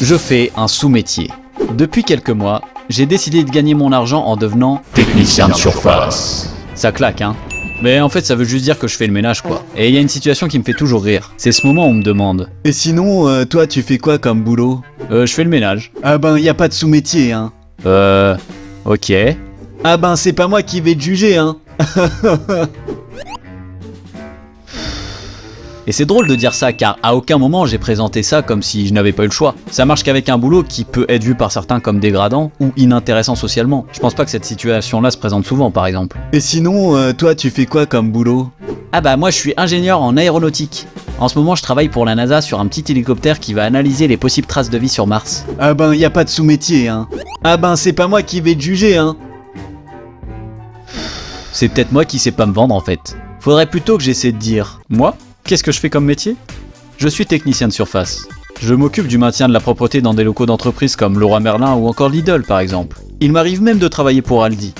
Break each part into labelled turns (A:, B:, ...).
A: Je fais un sous-métier. Depuis quelques mois, j'ai décidé de gagner mon argent en devenant
B: technicien de surface.
A: Ça claque, hein. Mais en fait, ça veut juste dire que je fais le ménage, quoi. Et il y a une situation qui me fait toujours rire. C'est ce moment où on me demande: et sinon, toi, tu fais quoi comme boulot? Je fais le ménage. Ah ben, y a pas de sous-métier, hein. Ok. Ah ben, c'est pas moi qui vais te juger, hein. Et c'est drôle de dire ça car à aucun moment j'ai présenté ça comme si je n'avais pas eu le choix. Ça marche qu'avec un boulot qui peut être vu par certains comme dégradant ou inintéressant socialement. Je pense pas que cette situation-là se présente souvent par exemple. Et sinon, toi tu fais quoi comme boulot? Ah bah moi je suis ingénieur en aéronautique. En ce moment je travaille pour la NASA sur un petit hélicoptère qui va analyser les possibles traces de vie sur Mars. Ah ben y a pas de sous-métier, hein. Ah ben c'est pas moi qui vais te juger, hein. C'est peut-être moi qui sais pas me vendre en fait. Faudrait plutôt que j'essaie de dire: moi, qu'est-ce que je fais comme métier? Je suis technicien de surface. Je m'occupe du maintien de la propreté dans des locaux d'entreprise comme Leroy Merlin ou encore Lidl par exemple. Il m'arrive même de travailler pour Aldi.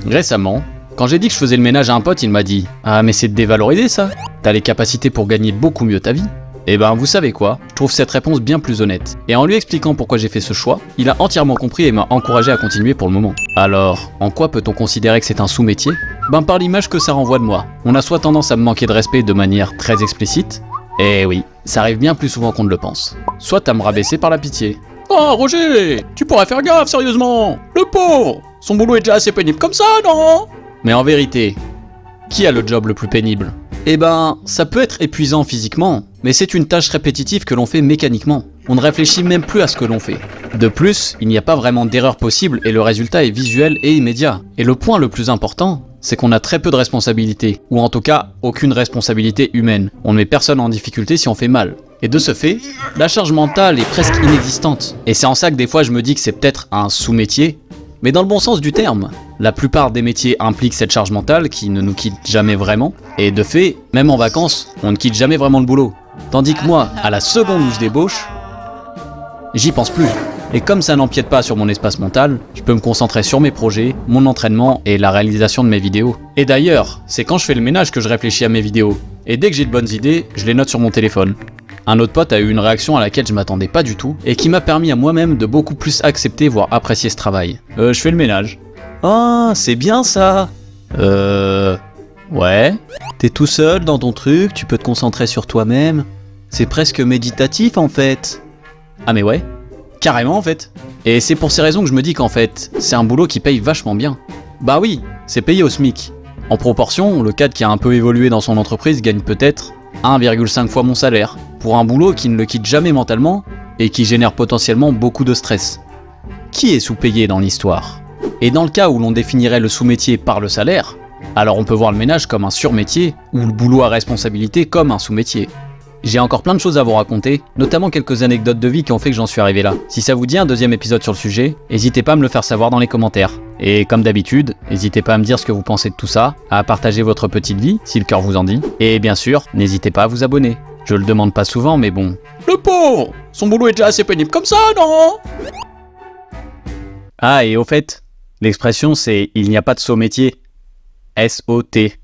A: Récemment, quand j'ai dit que je faisais le ménage à un pote, il m'a dit: ah mais c'est dévalorisé ça. T'as les capacités pour gagner beaucoup mieux ta vie. Et ben vous savez quoi, je trouve cette réponse bien plus honnête. Et en lui expliquant pourquoi j'ai fait ce choix, il a entièrement compris et m'a encouragé à continuer pour le moment. Alors, en quoi peut-on considérer que c'est un sous-métier? Ben par l'image que ça renvoie de moi. On a soit tendance à me manquer de respect de manière très explicite, et oui, ça arrive bien plus souvent qu'on ne le pense, soit à me rabaisser par la pitié. Oh Roger, tu pourrais faire gaffe sérieusement. Le pauvre, son boulot est déjà assez pénible comme ça, non? Mais en vérité, qui a le job le plus pénible? Eh ben, ça peut être épuisant physiquement, mais c'est une tâche répétitive que l'on fait mécaniquement. On ne réfléchit même plus à ce que l'on fait. De plus, il n'y a pas vraiment d'erreur possible et le résultat est visuel et immédiat. Et le point le plus important, c'est qu'on a très peu de responsabilités, ou en tout cas, aucune responsabilité humaine. On ne met personne en difficulté si on fait mal. Et de ce fait, la charge mentale est presque inexistante. Et c'est en ça que des fois je me dis que c'est peut-être un sous-métier, mais dans le bon sens du terme. La plupart des métiers impliquent cette charge mentale qui ne nous quitte jamais vraiment, et de fait, même en vacances, on ne quitte jamais vraiment le boulot. Tandis que moi, à la seconde où je débauche, j'y pense plus. Et comme ça n'empiète pas sur mon espace mental, je peux me concentrer sur mes projets, mon entraînement et la réalisation de mes vidéos. Et d'ailleurs, c'est quand je fais le ménage que je réfléchis à mes vidéos. Et dès que j'ai de bonnes idées, je les note sur mon téléphone. Un autre pote a eu une réaction à laquelle je m'attendais pas du tout, et qui m'a permis à moi-même de beaucoup plus accepter voire apprécier ce travail. Je fais le ménage. Ah, c'est bien ça. Ouais. T'es tout seul dans ton truc, tu peux te concentrer sur toi-même. C'est presque méditatif en fait. Ah mais ouais, carrément en fait. Et c'est pour ces raisons que je me dis qu'en fait, c'est un boulot qui paye vachement bien. Bah oui, c'est payé au SMIC. En proportion, le cadre qui a un peu évolué dans son entreprise gagne peut-être 1,5 fois mon salaire, pour un boulot qui ne le quitte jamais mentalement et qui génère potentiellement beaucoup de stress. Qui est sous-payé dans l'histoire? Et dans le cas où l'on définirait le sous-métier par le salaire, alors on peut voir le ménage comme un sur-métier ou le boulot à responsabilité comme un sous-métier. J'ai encore plein de choses à vous raconter, notamment quelques anecdotes de vie qui ont fait que j'en suis arrivé là. Si ça vous dit un deuxième épisode sur le sujet, n'hésitez pas à me le faire savoir dans les commentaires. Et comme d'habitude, n'hésitez pas à me dire ce que vous pensez de tout ça, à partager votre petite vie, si le cœur vous en dit. Et bien sûr, n'hésitez pas à vous abonner. Je le demande pas souvent, mais bon. Le pauvre, son boulot est déjà assez pénible comme ça, non? Ah, et au fait, l'expression c'est « il n'y a pas de saut métier ». S-O-T.